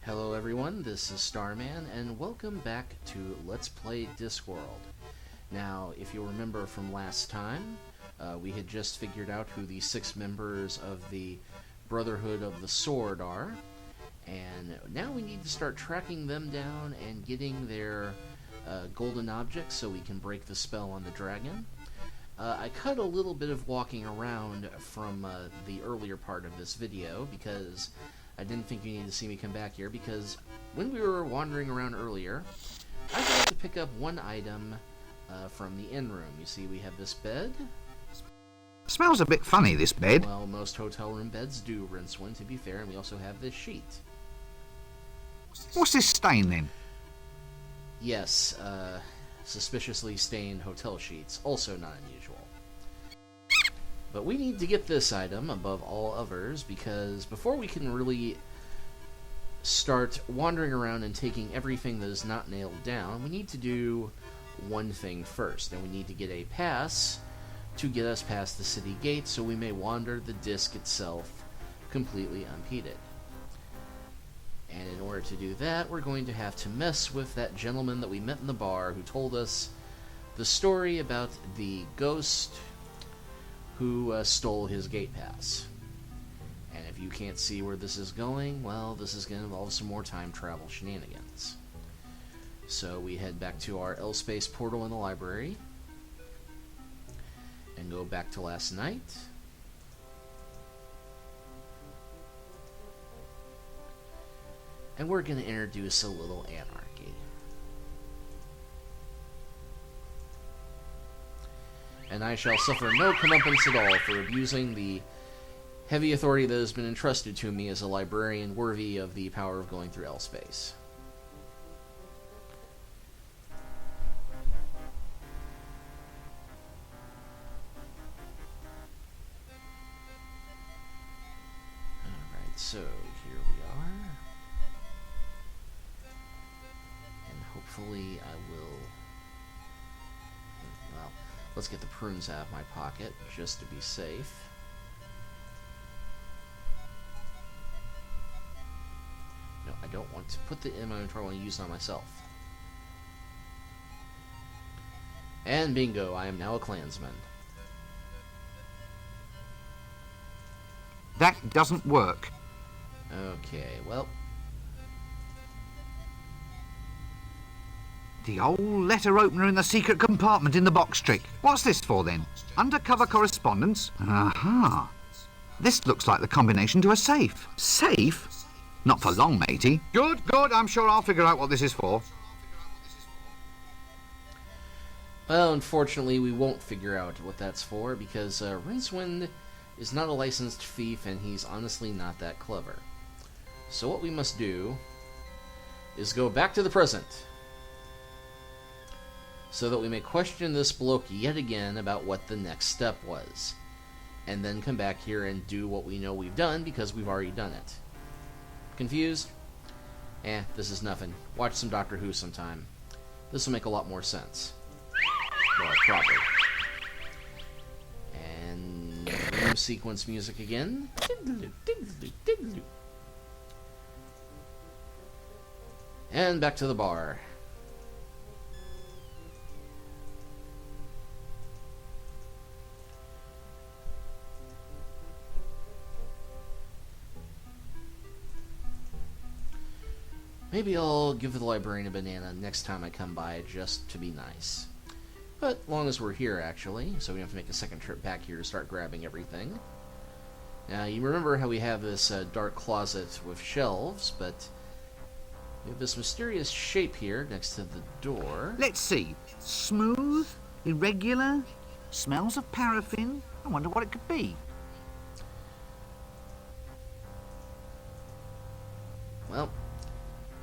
Hello everyone, this is Starman, and welcome back to Let's Play Discworld. Now, if you'll remember from last time, we had just figured out who the 6 members of the Brotherhood of the Sword are, and now we need to start tracking them down and getting their golden objects so we can break the spell on the dragon. I cut a little bit of walking around from the earlier part of this video because I didn't think you needed to see me come back here, because when we were wandering around earlier, I forgot to pick up one item from the inn room. You see, we have this bed. Smells a bit funny, this bed. Well, most hotel room beds do, Rincewind, to be fair, and we also have this sheet. What's this stain, then? Yes, suspiciously stained hotel sheets, also not unusual. But we need to get this item above all others, because before we can really start wandering around and taking everything that is not nailed down, we need to do one thing first, and we need to get a pass to get us past the city gate so we may wander the disc itself completely unimpeded. And in order to do that, we're going to have to mess with that gentleman that we met in the bar who told us the story about the ghost who stole his gate pass. And if you can't see where this is going, well, this is going to involve some more time travel shenanigans. So we head back to our L-Space portal in the library and go back to last night. And we're going to introduce a little anarchy. And I shall suffer no comeuppance at all for abusing the heavy authority that has been entrusted to me as a librarian worthy of the power of going through L-Space. Alright, so here we are. And hopefully I will... well, let's get the prunes out of my pocket, just to be safe. No, I don't want to put the in my inventory. I want to use it on myself. And bingo, I am now a clansman. That doesn't work. Okay, well... The old letter opener in the secret compartment in the box trick. What's this for, then? Undercover correspondence? Aha. This looks like the combination to a safe. Safe? Not for long, matey. Good, good. I'm sure I'll figure out what this is for. Well, unfortunately, we won't figure out what that's for, because Rincewind is not a licensed thief, and he's honestly not that clever. So what we must do is go back to the present, so that we may question this bloke yet again about what the next step was, and then come back here and do what we know we've done, because we've already done it. Confused? This is nothing. Watch some Doctor Who sometime. This will make a lot more sense. Well, probably. And dream sequence music again. And back to the bar. Maybe I'll give the librarian a banana next time I come by, just to be nice. But long as we're here, actually, so we don't have to make a second trip back here to start grabbing everything. Now, you remember how we have this dark closet with shelves, but we have this mysterious shape here next to the door. Let's see. Smooth, irregular, smells of paraffin. I wonder what it could be. Well,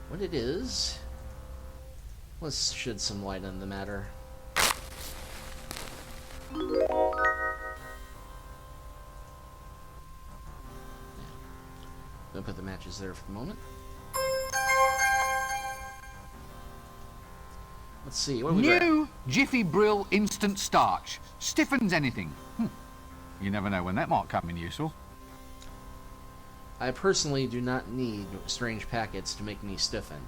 what it is, let's shed some light on the matter. Gonna put the matches there for the moment. Let's see, what do we got? New Jiffy Brill Instant Starch. Stiffens anything. You never know when that might come in useful. I personally do not need strange packets to make me stiffen.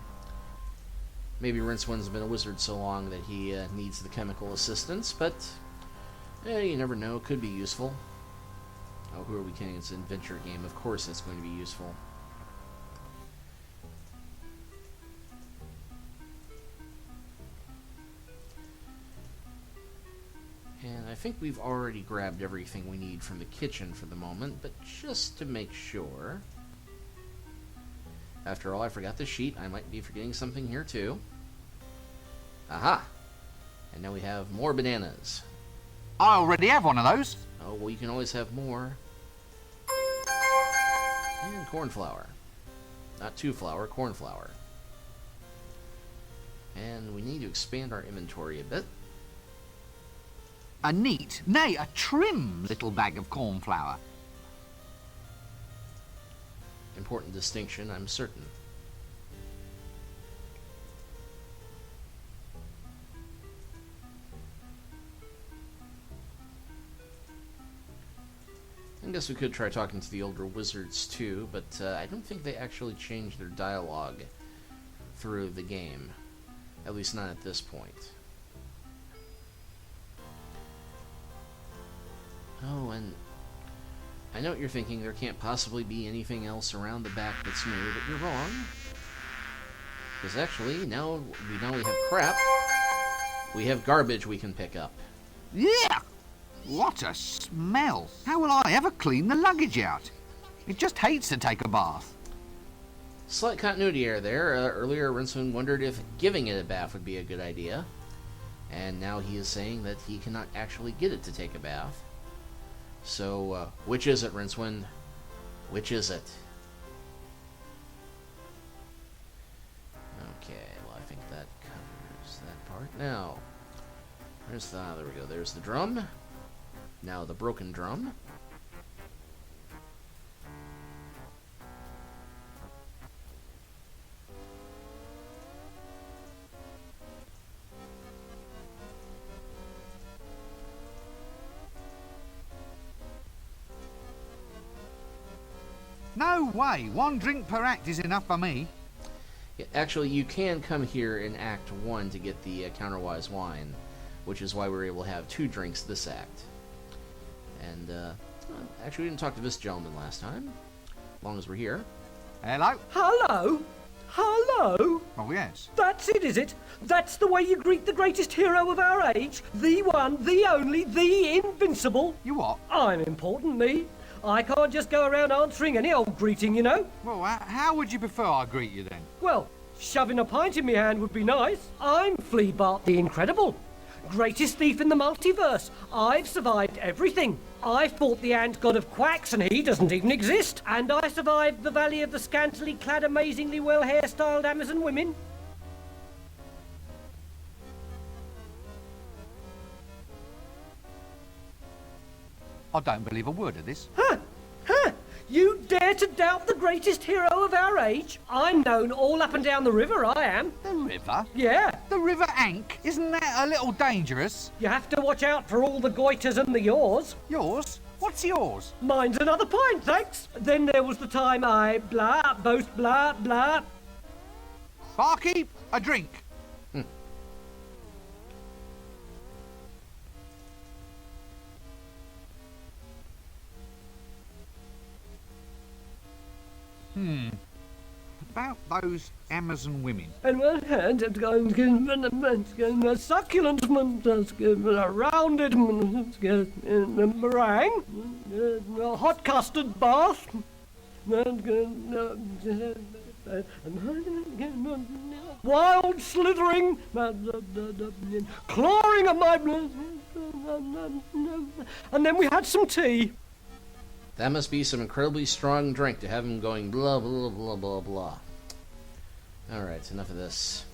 Maybe Rincewind's been a wizard so long that he needs the chemical assistance, but you never know, could be useful. Oh, who are we kidding? It's an adventure game. Of course it's going to be useful. And I think we've already grabbed everything we need from the kitchen for the moment, but just to make sure. After all, I forgot the sheet. I might be forgetting something here too. Aha! And now we have more bananas. I already have one of those. Oh, well, you can always have more. And corn flour. Not two flour, corn flour. And we need to expand our inventory a bit. A neat, nay, a trim little bag of corn flour. Important distinction, I'm certain. I guess we could try talking to the older wizards too, but I don't think they actually changed their dialogue through the game. At least not at this point. Oh, and I know what you're thinking. There can't possibly be anything else around the back that's new, but you're wrong. Because actually, now we have crap. We have garbage we can pick up. Yeah! What a smell! How will I ever clean the luggage out? It just hates to take a bath. Slight continuity error there. Earlier, Rincewind wondered if giving it a bath would be a good idea. And now he is saying that he cannot actually get it to take a bath. So, which is it, Rincewind? Which is it? Okay, well, I think that covers that part. Now, there we go. There's the drum. Now the broken drum. No way! 1 drink per act is enough for me. Yeah, actually, you can come here in Act 1 to get the counterwise wine, which is why we were able to have 2 drinks this act. And, actually, we didn't talk to this gentleman last time, as long as we're here. Hello? Hello? Hello? Oh, yes. That's it, is it? That's the way you greet the greatest hero of our age? The one, the only, the invincible? You what? I'm important, me. I can't just go around answering any old greeting, you know. Well, how would you prefer I greet you then? Well, shoving a pint in my hand would be nice. I'm Flea Bart the Incredible. Greatest thief in the multiverse. I've survived everything. I fought the ant god of quacks and he doesn't even exist. And I survived the valley of the scantily clad, amazingly well hairstyled Amazon women. I don't believe a word of this. Huh? Huh? You dare to doubt the greatest hero of our age? I'm known all up and down the river, I am. The river? Yeah. The River Ankh? Isn't that a little dangerous? You have to watch out for all the goiters and the yaws. Yours? What's yours? Mine's another pint, thanks. Then there was the time I boast blah. Barkeep, a drink. About those Amazon women. And one hand, it's going to succulent, a rounded meringue, a hot custard bath, wild slithering, clawing at my and then we had some tea. That must be some incredibly strong drink to have him going blah, blah, blah, blah, blah. Alright, enough of this.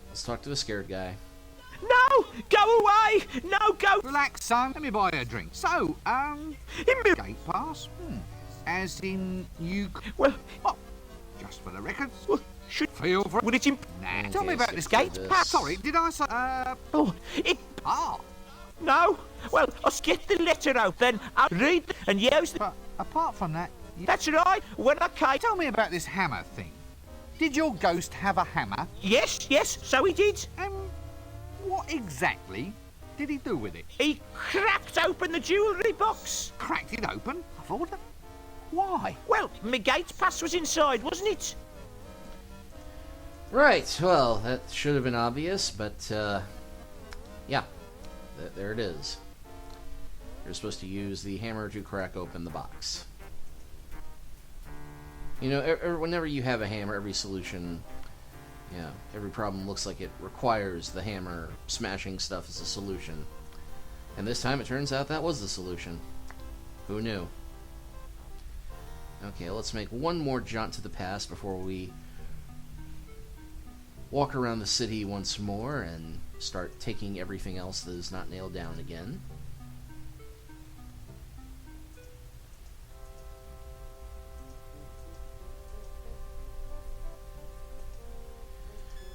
Let's talk to the scared guy. No! Go away! No, go! Relax, son. Let me buy you a drink. So, gate pass? As in, you... Well, What? Just for the records? well, should Feel for... would it imp... Nah. Tell me Okay, about this stick to gate this. pass. Sorry, did I say... Oh, it... Ah. No. Well, I'll get the letter out then. I'll read and use the... But apart from that, That's right. When I came... Tell me about this hammer thing. Did your ghost have a hammer? Yes, so he did. What exactly did he do with it? He cracked open the jewellery box. Cracked it open? I thought... Why? Well, my gate pass was inside, wasn't it? Right, well, that should have been obvious, but, yeah, there it is. You're supposed to use the hammer to crack open the box. You know, whenever you have a hammer, every solution, every problem looks like it requires the hammer smashing stuff as a solution. And this time it turns out that was the solution. Who knew? Okay, let's make one more jaunt to the past before we walk around the city once more and start taking everything else that is not nailed down again.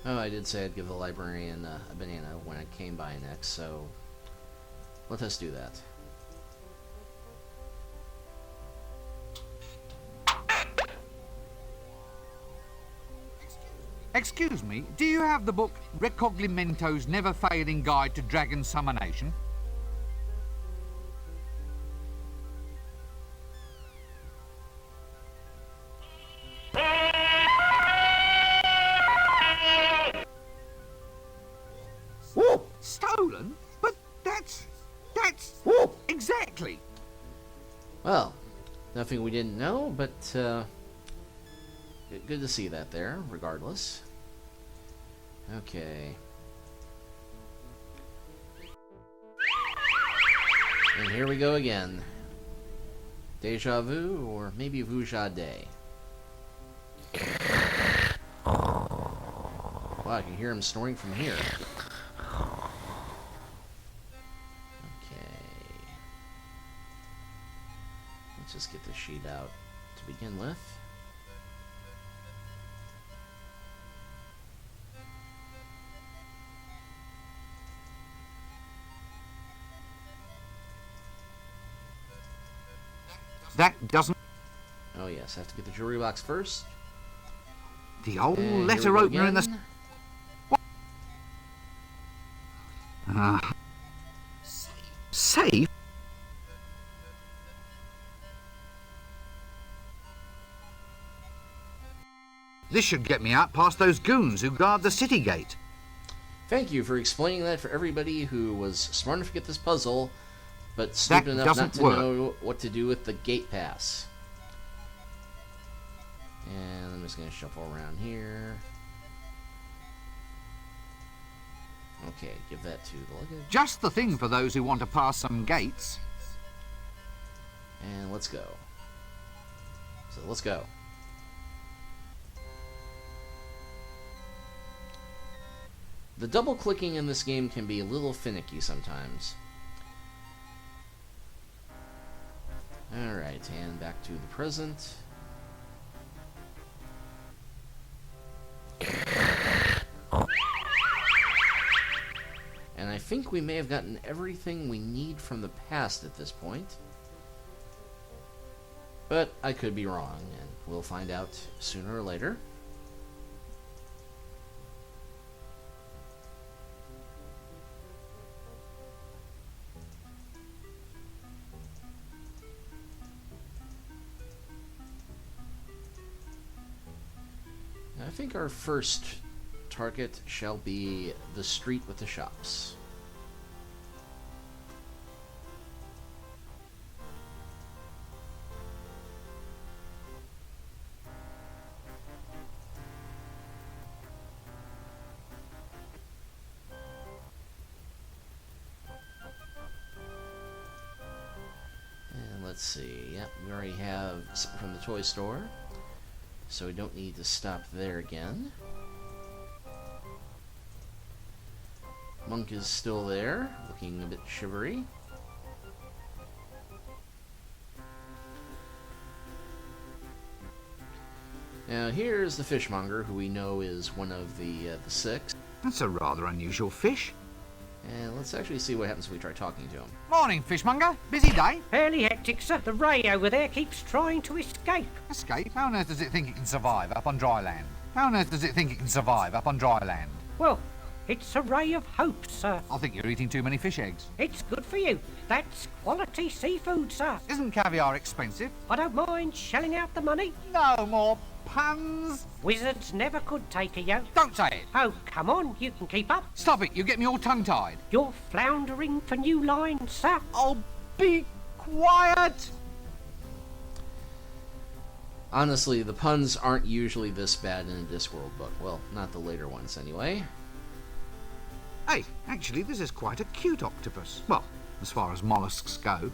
Oh, I did say I'd give the librarian a banana when I came by next, so let us do that. Excuse me, do you have the book Recognimento's Never-Failing Guide to Dragon Summonation? Whoa! Stolen? But that's... Whoa! Exactly. Well, nothing we didn't know, but good to see that there, regardless. Okay. And here we go again. Deja vu, or maybe Vuja Day. Wow, I can hear him snoring from here. Okay. Let's just get the sheet out to begin with. That doesn't... Oh yes, I have to get the jewelry box first. The old And here letter we go opener in the... again. Safe? This should get me out past those goons who guard the city gate. Thank you for explaining that for everybody who was smart enough to get this puzzle, but stupid enough not to know what to do with the gate pass. And I'm just going to shuffle around here. Okay, give that to the luggage. Just the thing for those who want to pass some gates. And let's go. So let's go. The double clicking in this game can be a little finicky sometimes. Alright, and back to the present. And I think we may have gotten everything we need from the past at this point. But I could be wrong, and we'll find out sooner or later. I think our first target shall be the street with the shops. And let's see, yep, we already have something from the toy store, so we don't need to stop there again. Monk is still there, looking a bit shivery. Now here's the fishmonger, who we know is one of the six. That's a rather unusual fish. And let's actually see what happens if we try talking to him. Morning, fishmonger. Busy day? Fairly hectic, sir. The ray over there keeps trying to escape. Escape? How on earth does it think it can survive up on dry land? How on earth does it think it can survive up on dry land? Well, it's a ray of hope, sir. I think you're eating too many fish eggs. It's good for you. That's quality seafood, sir. Isn't caviar expensive? I don't mind shelling out the money. No more puns. Wizards never could take a yoke. Don't say it. Oh, come on, you can keep up. Stop it, you get me all tongue-tied. You're floundering for new lines, sir. Oh, be quiet. Honestly, the puns aren't usually this bad in a Discworld book. Well, not the later ones, anyway. Hey, actually, this is quite a cute octopus. Well, as far as mollusks go.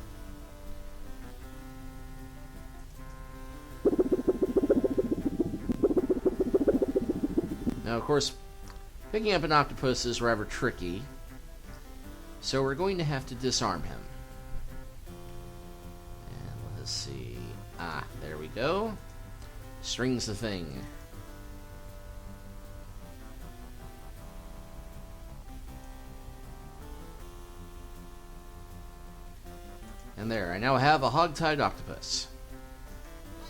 Now, of course, picking up an octopus is rather tricky, so we're going to have to disarm him. And let's see. Ah, there we go. Strings the thing. And there, I now have a hog-tied octopus.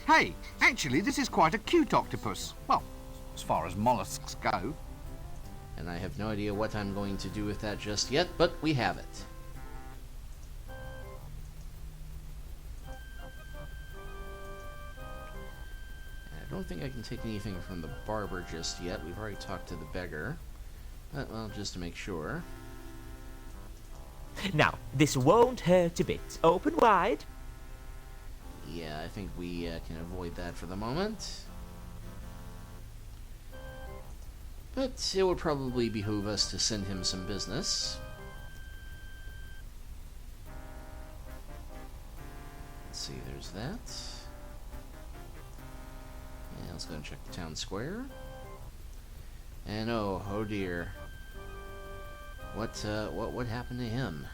Hey, actually, this is quite a cute octopus. Well, as far as mollusks go. And I have no idea what I'm going to do with that just yet, but we have it. I don't think I can take anything from the barber just yet. We've already talked to the beggar. But, well, just to make sure. Now, this won't hurt a bit. Open wide. Yeah, I think we can avoid that for the moment. But it would probably behoove us to send him some business. Let's see, there's that. Yeah, let's go and check the town square. And oh dear. What happened to him?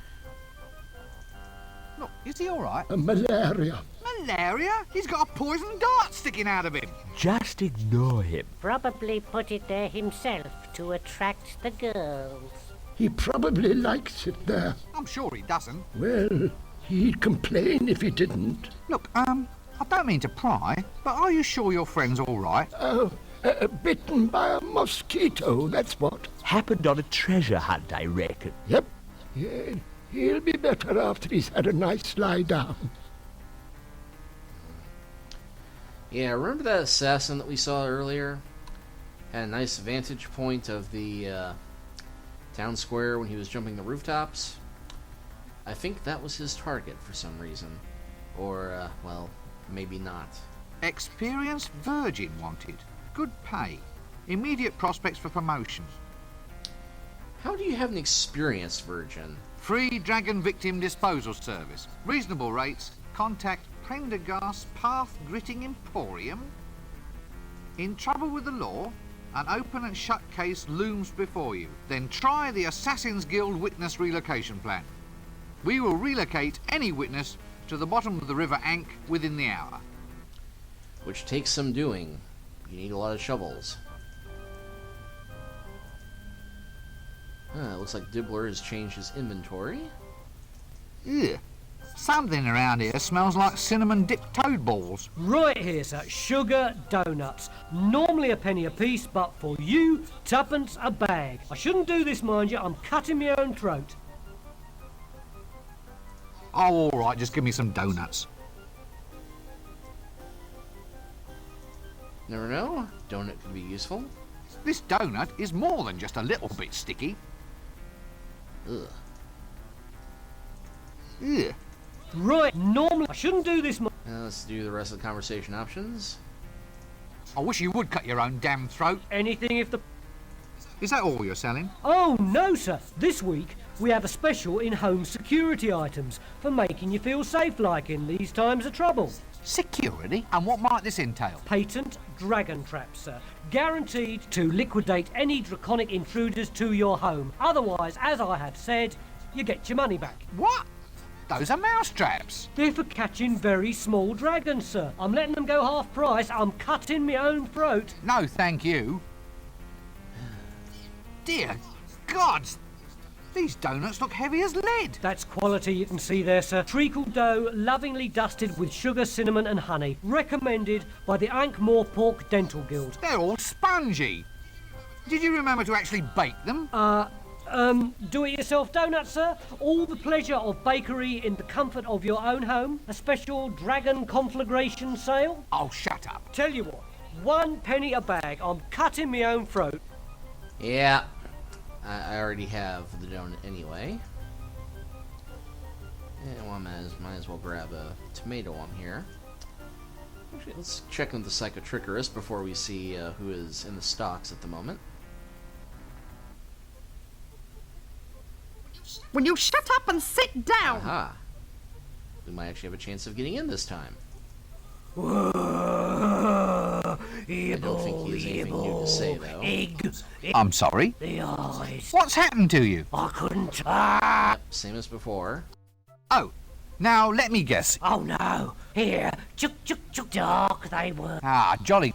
Look, is he all right? Malaria. Malaria? He's got a poison dart sticking out of him. Just ignore him. Probably put it there himself to attract the girls. He probably likes it there. I'm sure he doesn't. Well, he'd complain if he didn't. Look, I don't mean to pry, but are you sure your friend's all right? Oh, bitten by a mosquito, that's what. Happened on a treasure hunt, I reckon. Yep. Yeah, he'll be better after he's had a nice lie down. Yeah, remember that assassin that we saw earlier? Had a nice vantage point of the town square when he was jumping the rooftops. I think that was his target for some reason. Or, well, maybe not. Experienced virgin wanted. Good pay. Immediate prospects for promotion. How do you have an experienced virgin? Free dragon victim disposal service. Reasonable rates. Contact Prendergast Path Gritting Emporium. In trouble with the law? An open and shut case looms before you. Then try the Assassin's Guild Witness Relocation Plan. We will relocate any witness to the bottom of the River Ankh within the hour. Which takes some doing. You need a lot of shovels. Looks like Dibbler has changed his inventory. Ugh. Something around here smells like cinnamon-dipped toad balls. Right here, sir. Sugar donuts. Normally a penny a piece, but for you, tuppence a bag. I shouldn't do this, mind you. I'm cutting my own throat. Oh, all right, just give me some donuts. Never know. Donut could be useful. This donut is more than just a little bit sticky. Ugh. Ugh. Right, normally I shouldn't do this, Now let's do the rest of the conversation options. I wish you would cut your own damn throat. anything if the... Is that all you're selling? Oh, no, sir. This week, we have a special in home security items for making you feel safe like in these times of trouble. Security? And what might this entail? Patent dragon traps, sir. Guaranteed to liquidate any draconic intruders to your home. Otherwise, as I have said, you get your money back. What? Those are mouse traps. They're for catching very small dragons, sir. I'm letting them go half price. I'm cutting my own throat. No, thank you. Dear God, These donuts look heavy as lead. That's quality you can see there, sir. Treacle dough, lovingly dusted with sugar, cinnamon and honey. Recommended by the Ankh-Morpork Dental Guild. They're all spongy. Did you remember to actually bake them? Do-it-yourself donuts, sir. All the pleasure of bakery in the comfort of your own home. A special dragon conflagration sale. Oh, shut up. Tell you what, 1 penny a bag. I'm cutting my own throat. Yeah, I already have the donut anyway. Yeah, well, might as well grab a tomato on here. Actually, let's check on the Psychotrickerist before we see who is in the stocks at the moment. Will you shut up and sit down? Aha. We might actually have a chance of getting in this time. I don't think he has anything new to say, though. I'm sorry? The eyes. What's happened to you? I couldn't. Yep, same as before. Oh, now let me guess. Oh no. Here. Chuk chuk chuk. Dark they were. Ah, jolly.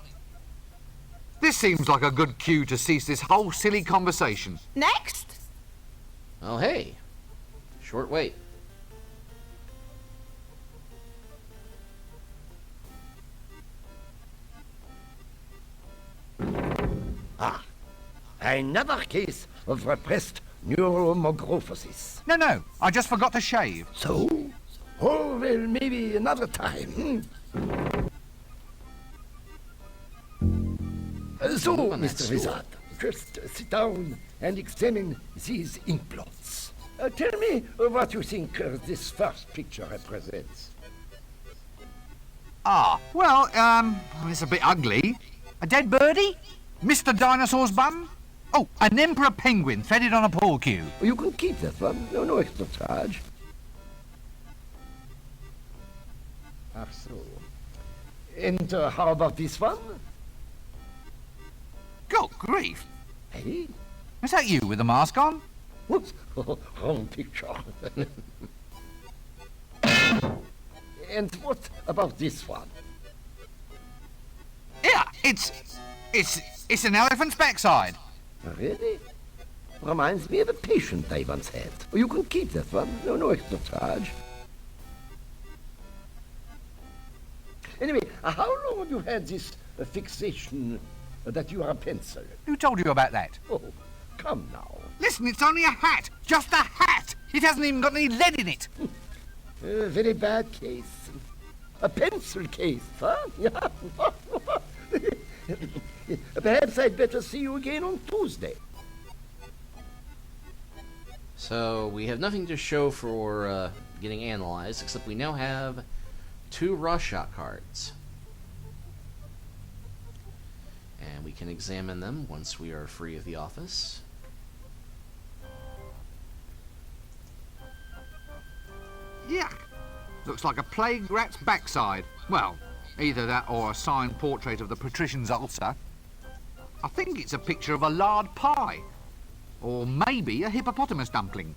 This seems like a good cue to cease this whole silly conversation. Next. Oh, hey. Short wait. Another case of repressed neuromorphosis. No, I just forgot to shave. So? Oh, well, maybe another time. So, on that Mr. stool. Wizard, just sit down and examine these ink blots. Tell me what you think this first picture represents. Ah, well, it's a bit ugly. A dead birdie? Mr. Dinosaur's bum? Oh, an emperor penguin threaded on a pool cue. You can keep that one. No extra charge. Ah, so. And how about this one? Good grief. Hey? Is that you with the mask on? Whoops. Wrong picture. And what about this one? Yeah, it's an elephant's backside. Really? Reminds me of a patient I once had. You can keep that one. No extra charge. Anyway, how long have you had this fixation that you are a pencil? Who told you about that? Oh, come now. Listen, it's only a hat. Just a hat. It hasn't even got any lead in it. A very bad case. A pencil case, huh? Yeah. Perhaps I'd better see you again on Tuesday. So, we have nothing to show for getting analyzed, except we now have 2 raw shot cards. And we can examine them once we are free of the office. Yuck. Looks like a plague rat's backside. Well, either that or a signed portrait of the patrician's ulcer. I think it's a picture of a lard pie. Or maybe a hippopotamus dumpling.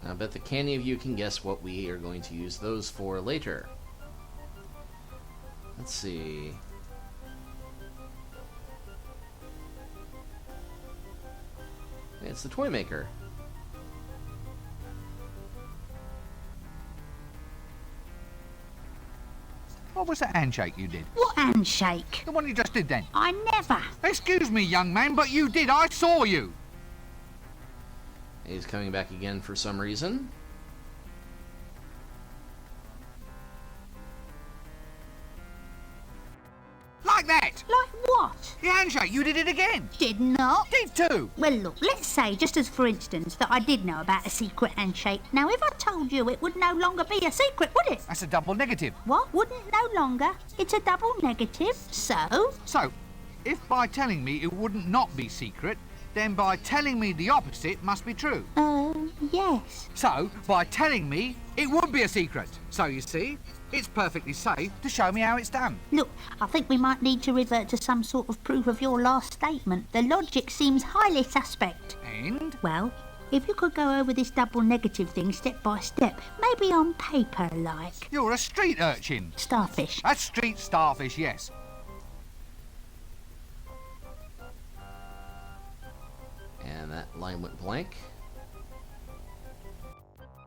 I bet the canny of you can guess what we are going to use those for later. Let's see. It's the toy maker. What was that handshake you did? What handshake? The one you just did then. I never. Excuse me, young man, but you did. I saw you. He's coming back again for some reason. Like that. Like what? The handshake, you did it again. Did not. Did too. Well, look, let's say, just as for instance, that I did know about a secret handshake. Now, if I told you, it would no longer be a secret, would it? That's a double negative. What? Wouldn't no longer? It's a double negative. So? So, if by telling me it wouldn't not be secret, then by telling me the opposite must be true. Yes. So, by telling me it would be a secret. So, you see, it's perfectly safe to show me how it's done. Look, I think we might need to revert to some sort of proof of your last statement. The logic seems highly suspect. And? Well, if you could go over this double negative thing step by step, maybe on paper, like. You're a street urchin. Starfish. A street starfish, yes. And that line went blank.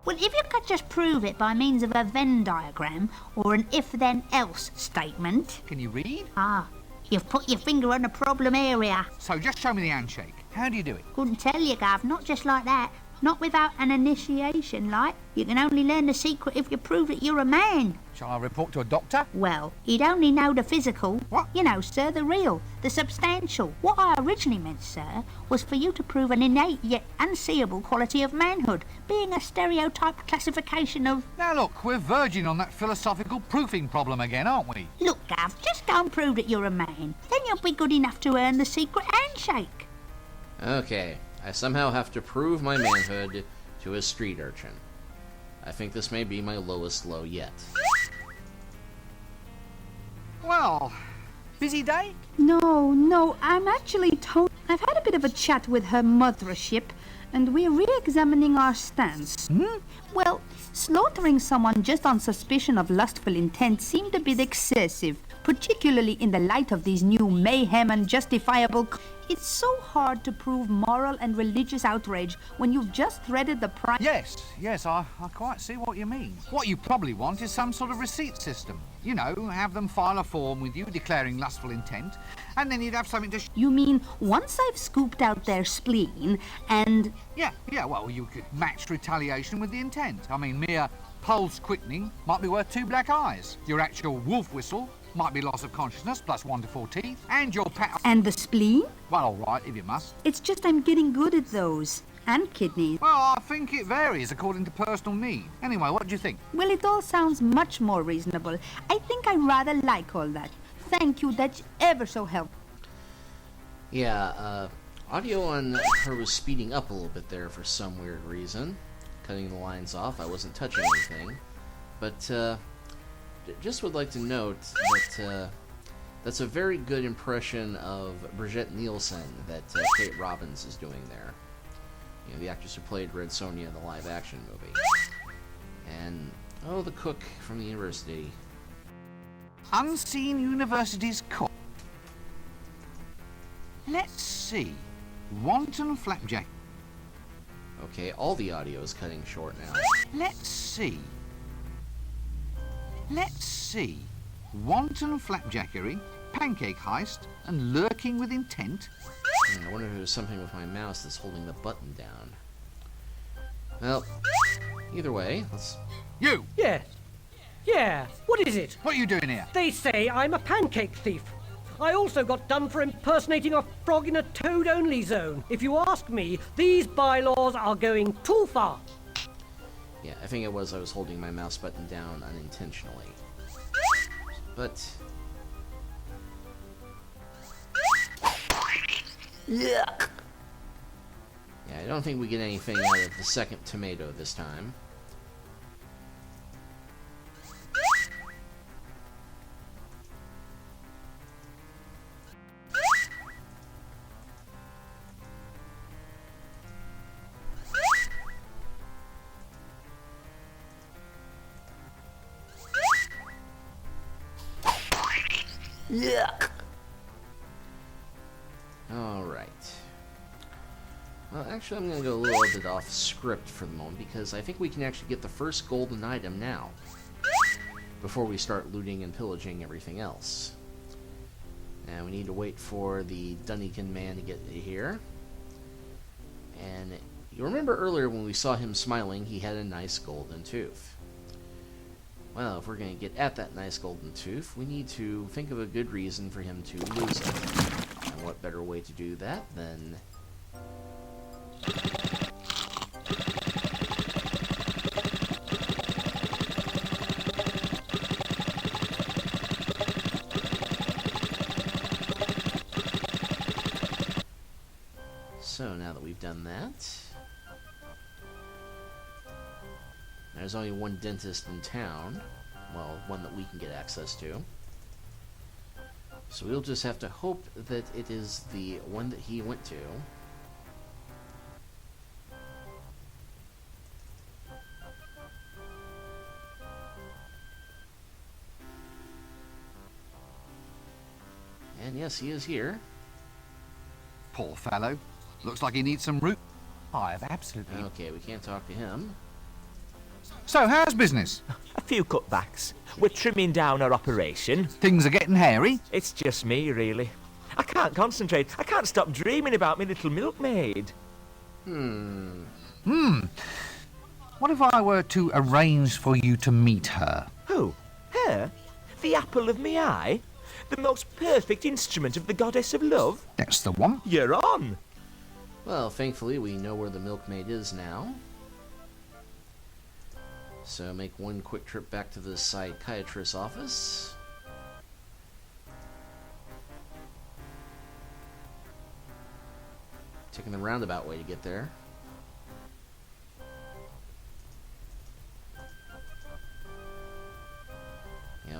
Well, if you could just prove it by means of a Venn diagram or an if-then-else statement. Can you read? Ah, you've put your finger on the problem area. So just show me the handshake. How do you do it? Couldn't tell you, Gav, not just like that. Not without an initiation, like. You can only learn the secret if you prove that you're a man. Shall I report to a doctor? Well, he'd only know the physical. What? You know, sir, the real, the substantial. What I originally meant, sir, was for you to prove an innate yet unseeable quality of manhood, being a stereotyped classification of... Now look, we're verging on that philosophical proofing problem again, aren't we? Look, Gav, just go and prove that you're a man. Then you'll be good enough to earn the secret handshake. Okay, I somehow have to prove my manhood to a street urchin. I think this may be my lowest low yet. Well, busy day? No, I'm actually I've had a bit of a chat with her mothership, and we're re-examining our stance. Well, slaughtering someone just on suspicion of lustful intent seemed a bit excessive, particularly in the light of these new mayhem and justifiable... It's so hard to prove moral and religious outrage when you've just threaded the prime... Yes, I quite see what you mean. What you probably want is some sort of receipt system. You know, have them file a form with you declaring lustful intent, and then you'd have something to... You mean, once I've scooped out their spleen and... Yeah, well, you could match retaliation with the intent. I mean, mere pulse quickening might be worth 2 black eyes. Your actual wolf whistle might be loss of consciousness plus 1 to 4 teeth, and your pat... And the spleen? Well, all right, if you must. It's just I'm getting good at those. And kidneys. Well, I think it varies according to personal need. Anyway, what do you think? Well, it all sounds much more reasonable. I think I rather like all that. Thank you, that's ever so helpful. Yeah, audio on her was speeding up a little bit there for some weird reason. Cutting the lines off, I wasn't touching anything. But, just would like to note that that's a very good impression of Brigitte Nielsen that Kate Robbins is doing there. You know, the actress who played Red Sonja in the live-action movie. And, oh, the cook from the university. Unseen University's cook. Let's see. Wonton flapjack. Okay, all the audio is cutting short now. Let's see. Wanton flapjackery, pancake heist, and lurking with intent. I wonder if there's something with my mouse that's holding the button down. Well, either way, let's... You! Yes. Yeah, what is it? What are you doing here? They say I'm a pancake thief. I also got done for impersonating a frog in a toad-only zone. If you ask me, these bylaws are going too far. Yeah, I think I was holding my mouse button down unintentionally. But... Yuck. Yeah, I don't think we get anything out of the second tomato this time. Yuck. Alright. Well, actually, I'm going to go a little bit off script for the moment, because I think we can actually get the first golden item now, before we start looting and pillaging everything else. And we need to wait for the Dunnigan man to get here. And you remember earlier when we saw him smiling, he had a nice golden tooth. Well, if we're going to get at that nice golden tooth, we need to think of a good reason for him to lose it. And what better way to do that than... So, now that we've done that... There's only one dentist in town. Well, one that we can get access to. So we'll just have to hope that it is the one that he went to. And yes, he is here. Poor fellow. Looks like he needs some root. I've absolutely. Okay, we can't talk to him. So, how's business? A few cutbacks. We're trimming down our operation. Things are getting hairy. It's just me, really. I can't concentrate. I can't stop dreaming about my little milkmaid. What if I were to arrange for you to meet her? Who? Her? The apple of me eye? The most perfect instrument of the goddess of love? That's the one. You're on. Well, thankfully, we know where the milkmaid is now. So make one quick trip back to the psychiatrist's office. Taking the roundabout way to get there.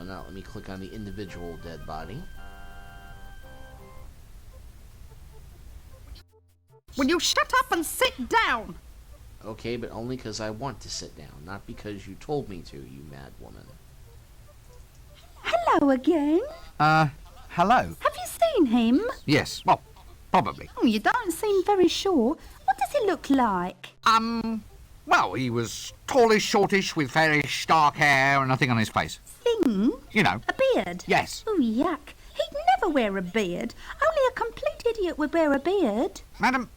Now let me click on the individual dead body. Will you shut up and sit down? Okay, but only because I want to sit down, not because you told me to, you mad woman. Hello again. Hello? Have you seen him? Yes, well, probably. Oh, you don't seem very sure. What does he look like? Well, he was tallish, shortish, with fairish, dark hair and nothing on his face. Thin? You know. A beard? Yes. Oh, yuck. He'd never wear a beard. Only a complete idiot would wear a beard. Madam,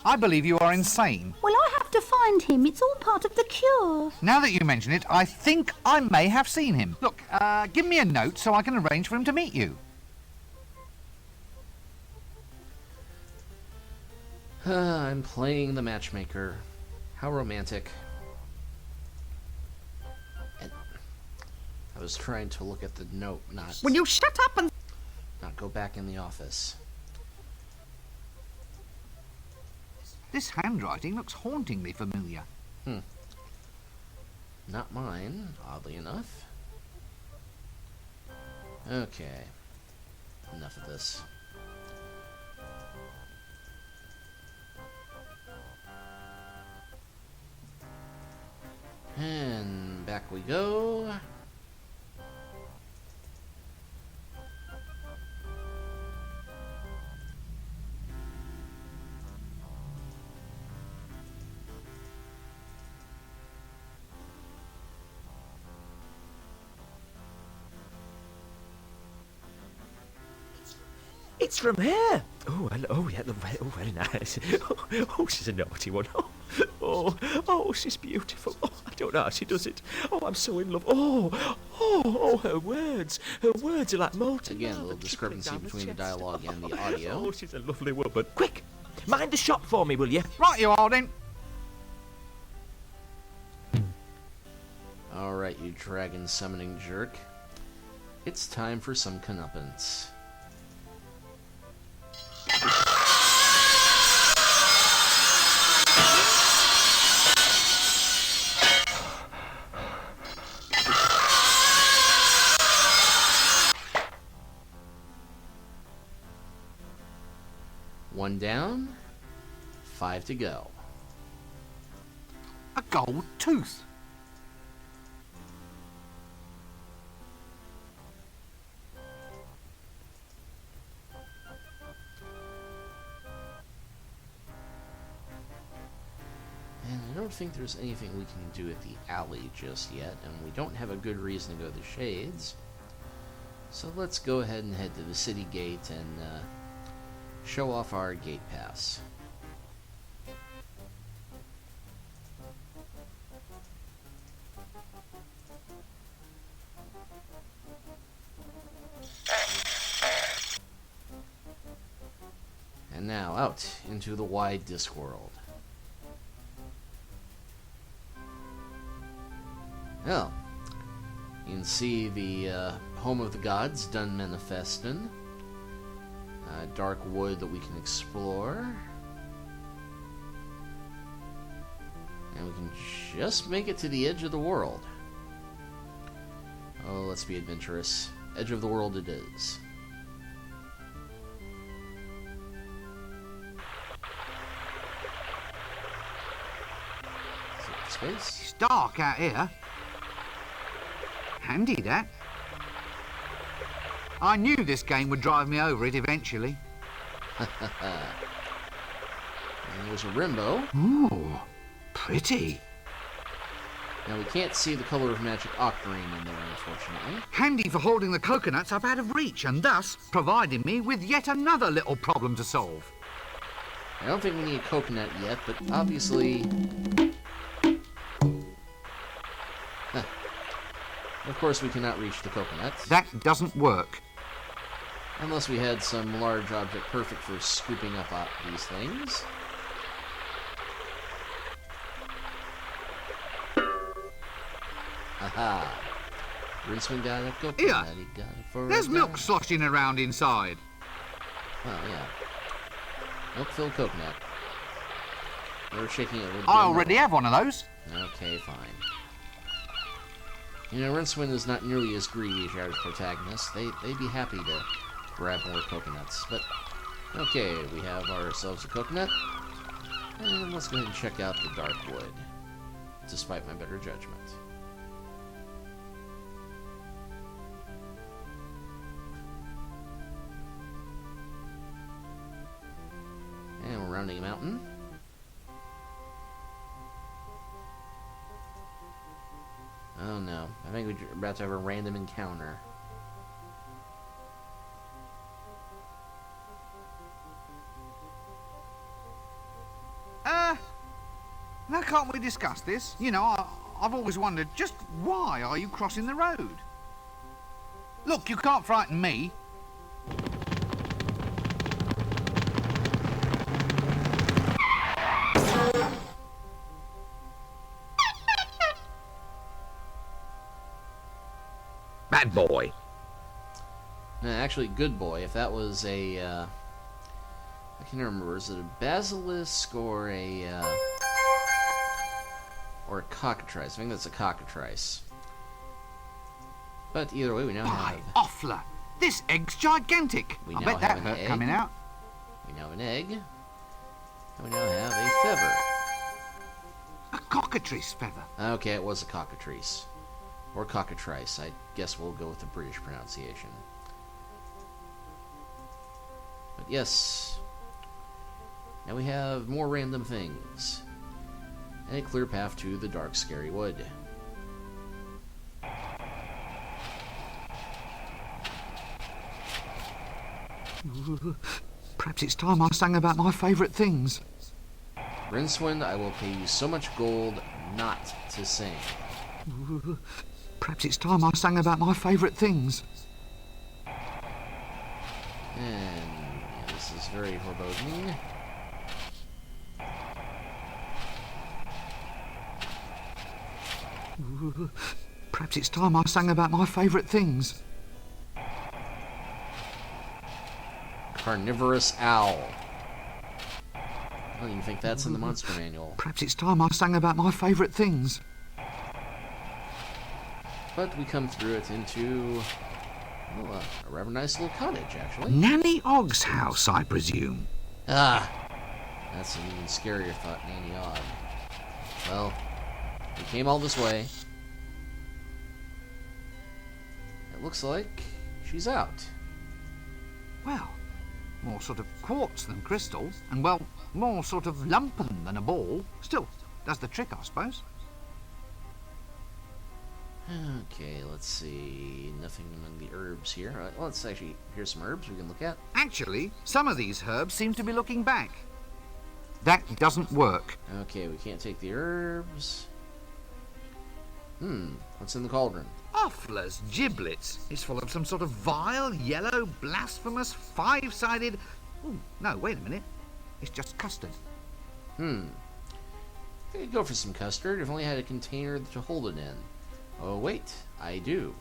I believe you are insane. Well, I have to find him. It's all part of the cure. Now that you mention it, I think I may have seen him. Look, give me a note so I can arrange for him to meet you. I'm playing the matchmaker. How romantic. And I was trying to look at the note, not... Will you shut up and... Not go back in the office. This handwriting looks hauntingly familiar. Not mine, oddly enough. Okay. Enough of this. And back we go. It's from here. Oh, hello. Oh, yeah. Oh, very nice. Oh, she's a naughty one. Oh, she's beautiful. Oh, I don't know how she does it. Oh, I'm so in love. Oh, her words. Her words are like molten. Again, a little discrepancy between the dialogue and the audio. Oh, she's a lovely woman. Quick, mind the shop for me, will you? Right, you Alden. Alright, you dragon summoning jerk. It's time for some comeuppance. One down, 5 to go. A gold tooth. And I don't think there's anything we can do at the alley just yet, and we don't have a good reason to go to the Shades. So let's go ahead and head to the city gate and show off our gate pass. And now out into the wide Discworld. Well, you can see the home of the gods done manifestin'. Dark wood that we can explore. And we can just make it to the edge of the world. Oh, let's be adventurous. Edge of the world it is. Space. It's dark out here. Handy, that. I knew this game would drive me over it eventually. And there's a Rimbo. Ooh, pretty. Now we can't see the color of magic octarine in there, unfortunately. Handy for holding the coconuts up out of reach and thus providing me with yet another little problem to solve. I don't think we need a coconut yet, but obviously... Of course we cannot reach the coconut. That doesn't work. Unless we had some large object perfect for scooping up these things. Aha! Rinceman got a coconut. Here. He got it for There's a milk dime. sloshing around inside. Oh, yeah. Milk-filled coconut. We're shaking it a little bit. I already have one of those. Okay, fine. You know, Rincewind is not nearly as greedy as your average protagonist. They'd be happy to grab more coconuts. But, okay, we have ourselves a coconut. And let's go ahead and check out the dark wood. Despite my better judgment. And we're rounding a mountain. Oh no, I think we're about to have a random encounter. Now can't we discuss this? You know, I've always wondered, just why are you crossing the road? Look, you can't frighten me. Bad boy. No, actually, good boy. If that was a, I can't remember. Is it a basilisk or a cockatrice? I think that's a cockatrice. But either way, we now By have. Offler, this egg's gigantic. We I now bet that have an hurt egg. coming out. We now have an egg. And we now have a feather. A cockatrice feather. Okay, it was a cockatrice. Or cockatrice. I guess we'll go with the British pronunciation. But yes. Now we have more random things. And a clear path to the dark, scary wood. Perhaps it's time I sang about my favourite things. Rincewind, I will pay you so much gold not to sing. Perhaps it's time I sang about my favourite things. And yeah, this is very foreboding. Perhaps it's time I sang about my favourite things. Carnivorous owl. I don't even think that's in the monster manual. Perhaps it's time I sang about my favourite things. But we come through it into well, a rather nice little cottage, actually. Nanny Ogg's house, I presume. Ah, that's an even scarier thought, Nanny Ogg. Well, we came all this way. It looks like she's out. Well, more sort of quartz than crystal, and well, more sort of lumpen than a ball. Still, does the trick, I suppose. Okay, let's see. Nothing among the herbs here. Well, let's actually, here's some herbs we can look at. Actually, some of these herbs seem to be looking back. That doesn't work. Okay, we can't take the herbs. What's in the cauldron? Offler's giblets is full of some sort of vile, yellow, blasphemous, five-sided... Ooh, no, wait a minute. It's just custard. I could go for some custard if only I had a container to hold it in. Oh, wait, I do.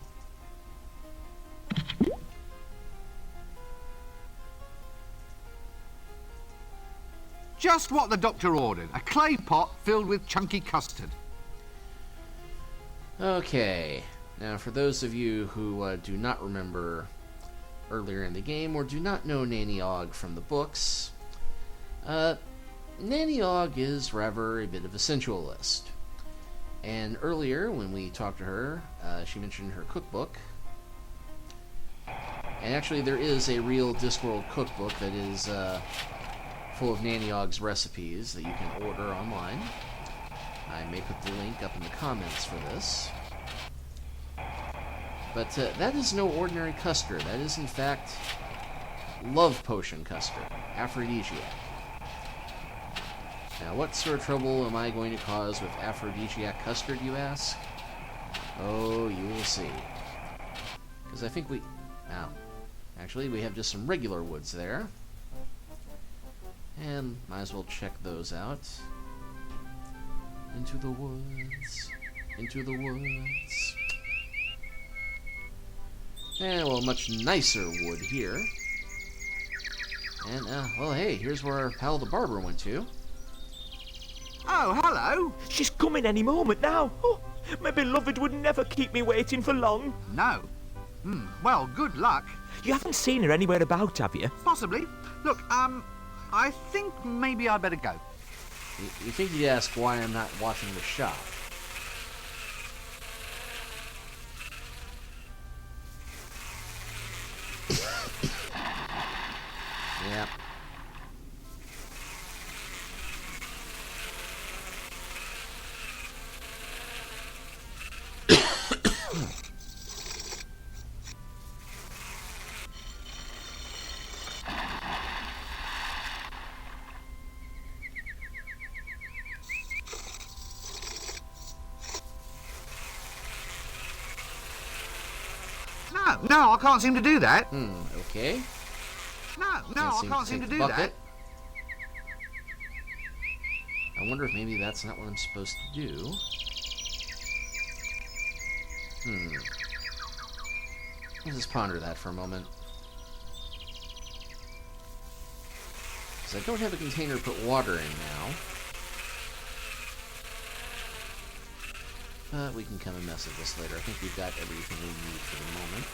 Just what the doctor ordered. A clay pot filled with chunky custard. Okay, now for those of you who do not remember earlier in the game or do not know Nanny Ogg from the books, Nanny Ogg is rather a bit of a sensualist. And earlier, when we talked to her, she mentioned her cookbook. And actually, there is a real Discworld cookbook that is full of Nanny Ogg's recipes that you can order online. I may put the link up in the comments for this. But that is no ordinary custard. That is, in fact, love potion custard. Aphrodisiac. Now, what sort of trouble am I going to cause with aphrodisiac custard, you ask? Oh, you will see. Because I think we... Now, actually, we have just some regular woods there. And might as well check those out. Into the woods. Into the woods. And, well, much nicer wood here. And, well, hey, here's where our pal the barber went to. Oh, hello. She's coming any moment now. Oh, my beloved would never keep me waiting for long. No. Well, good luck. You haven't seen her anywhere about, have you? Possibly. Look, I think maybe I better go. You think you'd ask why I'm not watching the shop? Yeah. No, I can't seem to do that. Okay. No, I can't seem to do that. I wonder if maybe that's not what I'm supposed to do. Let's just ponder that for a moment. Because I don't have a container to put water in now. But we can come and mess with this later. I think we've got everything we need for the moment.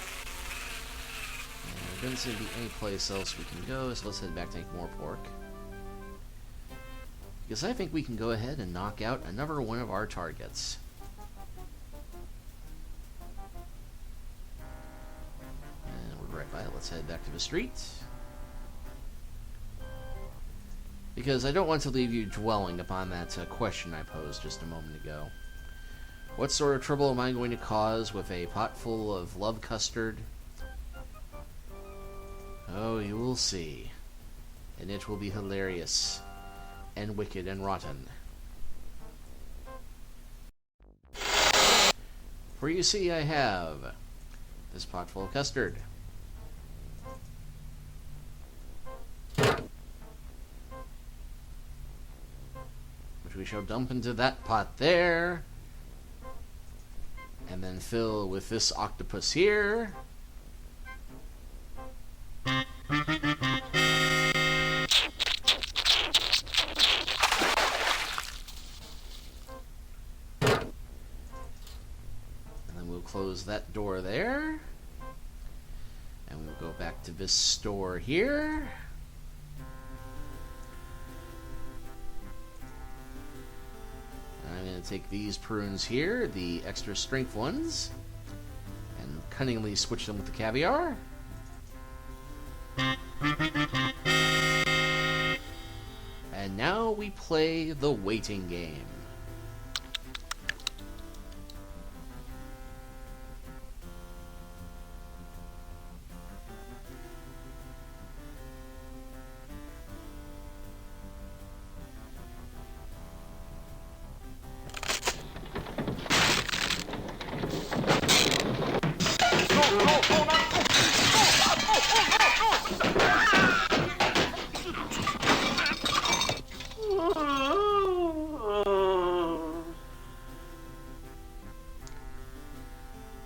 And there doesn't seem to be any place else we can go, so let's head back to Ankh-Morpork. Because I think we can go ahead and knock out another one of our targets. And we're right by it. Let's head back to the street. Because I don't want to leave you dwelling upon that question I posed just a moment ago. What sort of trouble am I going to cause with a pot full of love custard? Oh, you will see. And it will be hilarious. And wicked and rotten. For you see, I have this pot full of custard. Which we shall dump into that pot there. And then fill with this octopus here. And then we'll close that door there. And we'll go back to this store here. I'm going to take these prunes here, the extra strength ones, and cunningly switch them with the caviar. And now we play the waiting game.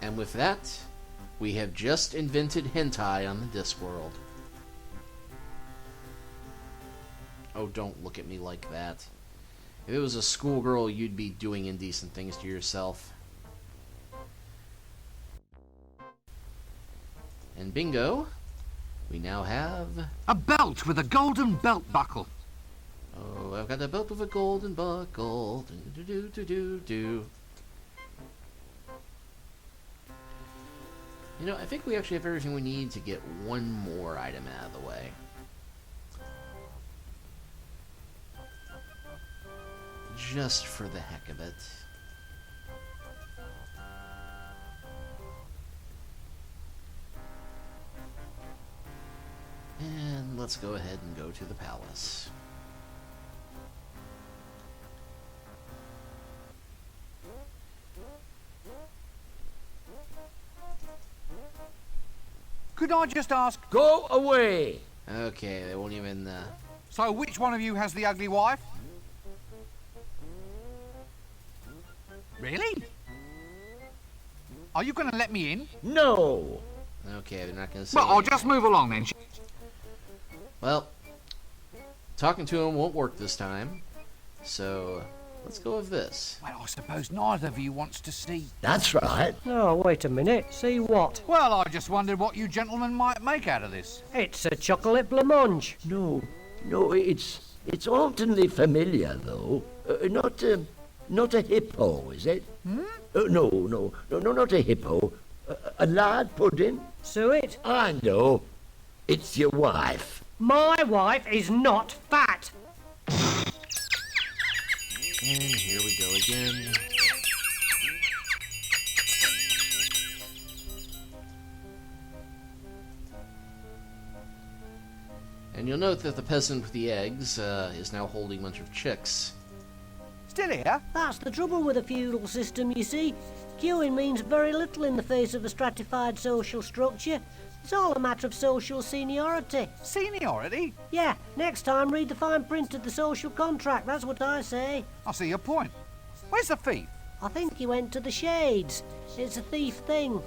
And with that, we have just invented hentai on the Discworld. Oh, don't look at me like that. If it was a schoolgirl, you'd be doing indecent things to yourself. And bingo, we now have... a belt with a golden belt buckle. Oh, I've got a belt with a golden buckle. Do-do-do-do-do-do. You know, I think we actually have everything we need to get one more item out of the way. just for the heck of it. And let's go ahead and go to the palace. Could I just ask, Go away! Okay, they won't even, so which one of you has the ugly wife? Really? Are you going to let me in? No! okay, they're not gonna say Well, I'll anything. just move along then. Well, talking to him won't work this time, so let's go with this. Well, I suppose neither of you wants to see. That's right. Oh, wait a minute. See what? Well, I just wondered what you gentlemen might make out of this. It's a chocolate blancmange. No, it's hauntingly familiar, though. Not a hippo, is it? No, not a hippo. A lard pudding? Suet? I know. It's your wife. My wife is not fat. And here we go again. And you'll note that the peasant with the eggs is now holding a bunch of chicks. Still here? That's the trouble with a feudal system, you see. Queuing means very little in the face of a stratified social structure. It's all a matter of social seniority. Seniority? Yeah, next time read the fine print of the social contract, that's what I say. I see your point. Where's the thief? I think he went to the Shades. It's a thief thing.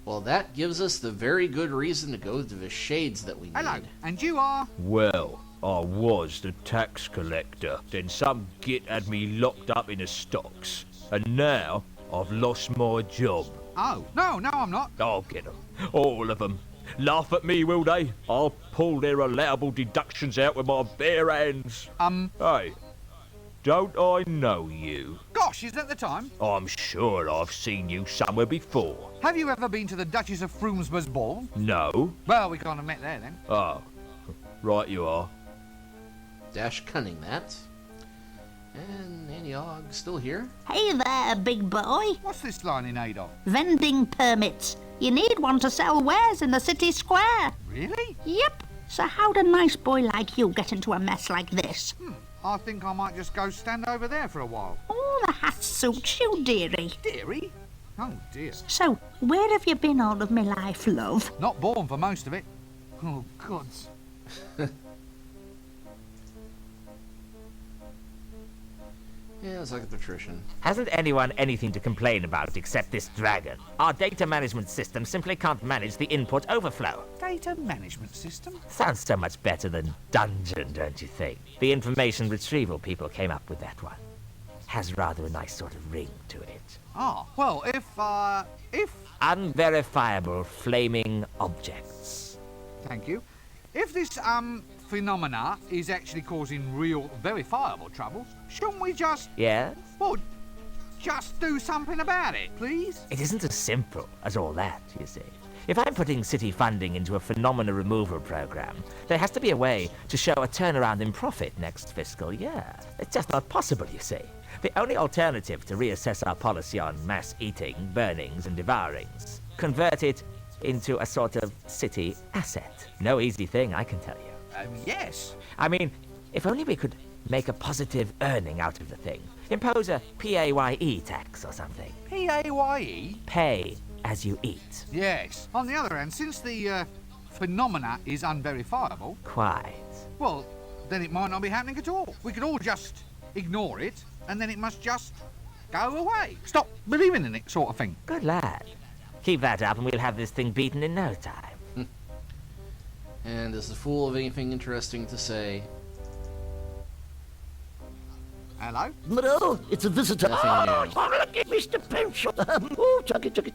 Well, that gives us the very good reason to go to the shades that we need. Hello, and you are? Well, I was the tax collector. Then some git had me locked up in the stocks. And now I've lost my job. Oh, no, I'm not. I'll get 'em. All of them. Laugh at me, will they? I'll pull their allowable deductions out with my bare hands. Hey, don't I know you? Gosh, is that the time? I'm sure I've seen you somewhere before. Have you ever been to the Duchess of Froomsbur's ball? No? Well, we can't have met there then. Oh, right you are. Dash cunning that. And Aniog still here? Hey there, big boy. What's this line in aid of? Vending permits. You need one to sell wares in the city square. Really? Yep. So how'd a nice boy like you get into a mess like this? I think I might just go stand over there for a while. Oh, the hat suits you, dearie. Dearie? Oh, dear. So, where have you been all of my life, love? Not born for most of it. Oh, gods. Yeah, it's like a patrician. Hasn't anyone anything to complain about except this dragon? Our data management system simply can't manage the input overflow. Data management system? Sounds so much better than dungeon, don't you think? The information retrieval people came up with that one. Has rather a nice sort of ring to it. Ah, well, if... Unverifiable flaming objects. Thank you. If this, phenomena is actually causing real, verifiable trouble, shouldn't we just... Yes? Well, just do something about it, please? It isn't as simple as all that, you see. If I'm putting city funding into a phenomena removal program, there has to be a way to show a turnaround in profit next fiscal year. It's just not possible, you see. The only alternative to reassess our policy on mass eating, burnings, and devourings. Convert it into a sort of city asset. No easy thing, I can tell you. Yes. I mean, if only we could make a positive earning out of the thing. Impose a PAYE tax or something. PAYE? Pay as you eat. Yes. On the other hand, since the, phenomena is unverifiable... Quite. Well, then it might not be happening at all. We could all just ignore it, and then it must just go away. Stop believing in it, sort of thing. Good lad. Keep that up and we'll have this thing beaten in no time. And is the fool of anything interesting to say? Hello? No, it's a visitor. Nothing new. Oh, look at Mr. Pencil. Oh, chuck it.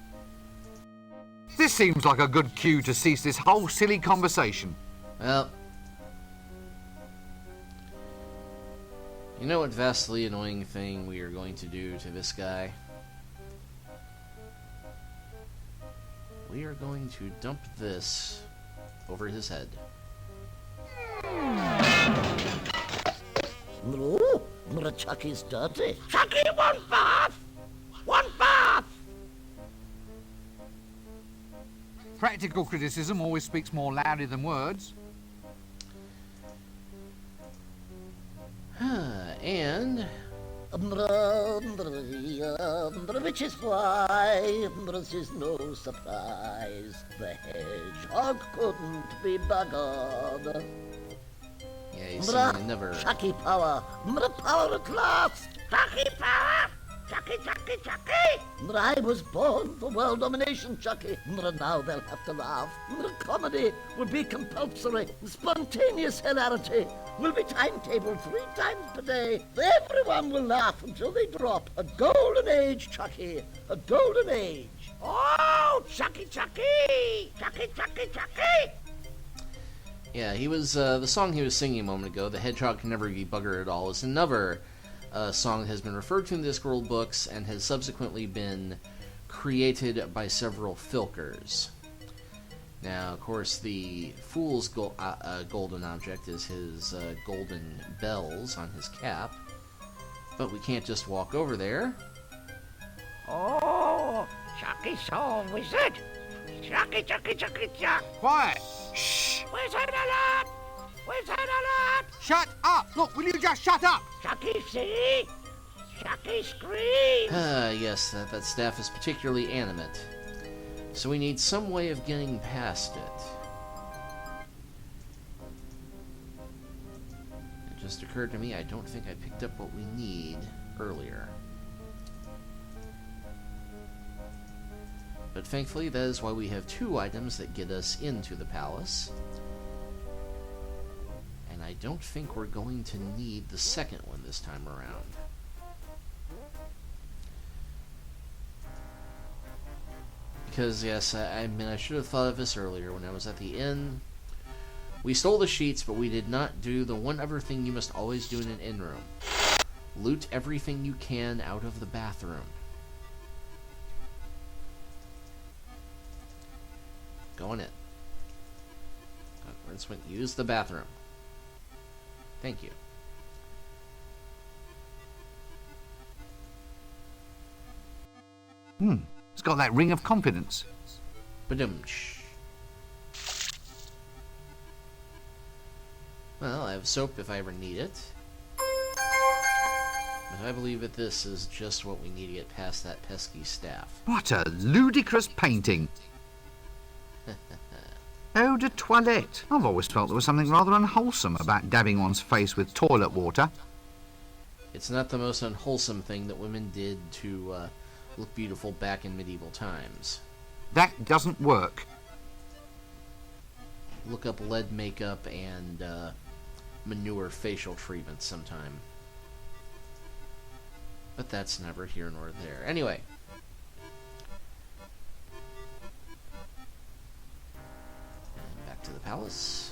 This seems like a good cue to cease this whole silly conversation. Well, you know what vastly annoying thing we are going to do to this guy? We are going to dump this over his head. Oh, Chucky's dirty. Chucky, one bath! One bath! Practical criticism always speaks more loudly than words. And... Which is why this is no surprise. The hedgehog couldn't be buggered. Yeah, you see, never... Chucky power! Power at last! Chucky power! Chucky, Chucky, Chucky! I was born for world domination, Chucky. Now they'll have to laugh. Comedy will be compulsory. Spontaneous hilarity will be timetabled 3 times per day. Everyone will laugh until they drop. A golden age, Chucky. A golden age. Oh, Chucky, Chucky! Chucky, Chucky, Chucky! Yeah, he was, the song he was singing a moment ago, The Hedgehog Can Never Be Buggered at All, is another song that has been referred to in the Discworld books and has subsequently been created by several filkers. Now, of course, the Fool's golden object is his golden bells on his cap, but we can't just walk over there. Oh, Chucky Soul Wizard! Chucky, Chucky, Chucky, Chuck! Quiet! Shh! Wizard alert! Wizard alert! Shut up! Look, will you just shut up? Chucky see? Chucky scream! Yes, that staff is particularly animate. So we need some way of getting past it. It just occurred to me I don't think I picked up what we need earlier. But thankfully, that is why we have 2 items that get us into the palace. And I don't think we're going to need the second one this time around. Because, yes, I mean, I should have thought of this earlier when I was at the inn. We stole the sheets, but we did not do the one other thing you must always do in an inn room. Loot everything you can out of the bathroom. Go on in. Rinsewin, use the bathroom. Thank you. It's got that ring of confidence. Badumch. Well, I have soap if I ever need it. But I believe that this is just what we need to get past that pesky staff. What a ludicrous painting. Eau de toilette. I've always felt there was something rather unwholesome about dabbing one's face with toilet water. It's not the most unwholesome thing that women did to look beautiful back in medieval times. That doesn't work. Look up lead makeup and manure facial treatments sometime. But that's never here nor there. Anyway. And back to the palace.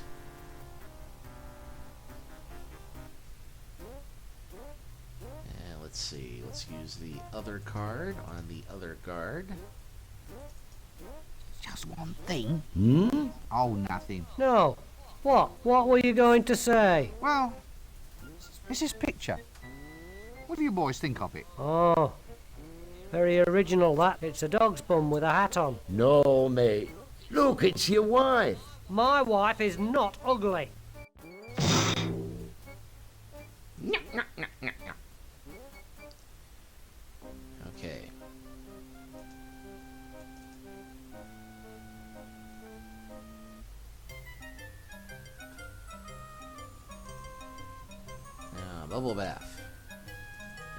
And let's see. Let's use the other card on the other guard. Just one thing. Oh, nothing. No. What? What were you going to say? Well, it's this picture. What do you boys think of it? Oh, very original that. It's a dog's bum with a hat on. No, mate. Look, it's your wife. My wife is not ugly. Okay. Now, bubble bath.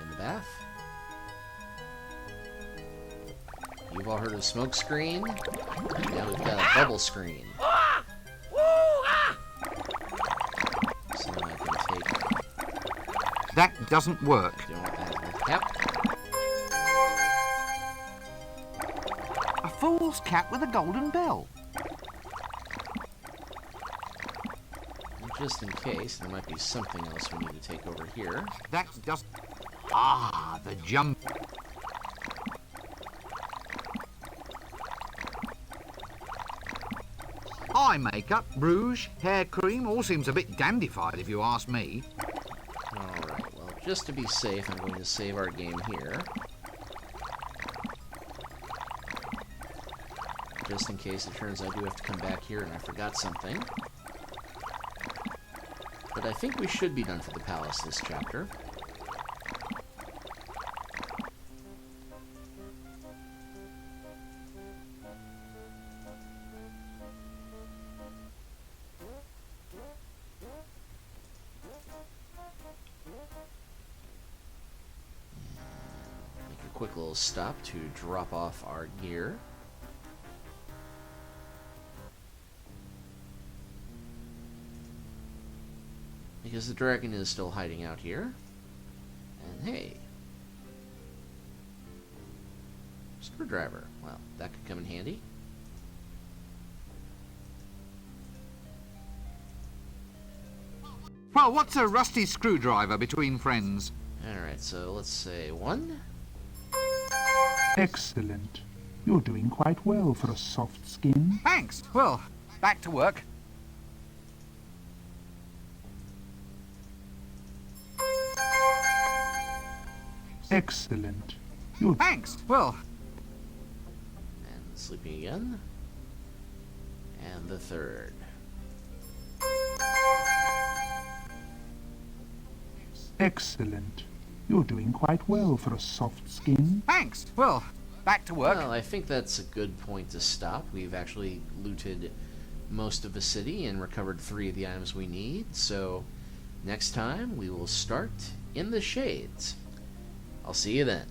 In the bath. You've all heard of smoke screen. Now we've got a bubble screen. So now I can take. That doesn't work. Do you want that in the cap? A fool's cap with a golden bell. And just in case, there might be something else we need to take over here. That does... Ah, the jump. Eye makeup, rouge, hair cream, all seems a bit dandified if you ask me. Alright, well, just to be safe, I'm going to save our game here. Just in case it turns out I do have to come back here and I forgot something. But I think we should be done for the palace this chapter. Make a quick little stop to drop off our gear. Because the dragon is still hiding out here. And hey, screwdriver. Well, that could come in handy. Well, what's a rusty screwdriver between friends? Alright, so let's say 1. Excellent. You're doing quite well for a soft skin. Thanks. Well, back to work. Excellent. You're Thanks. Well, And sleeping again. And the 3rd. excellent. You're doing quite well for a soft skin. thanks. Well, back to work. Well, I think that's a good point to stop. We've actually looted most of the city and recovered 3 of the items we need, so next time we will start in the Shades. I'll see you then.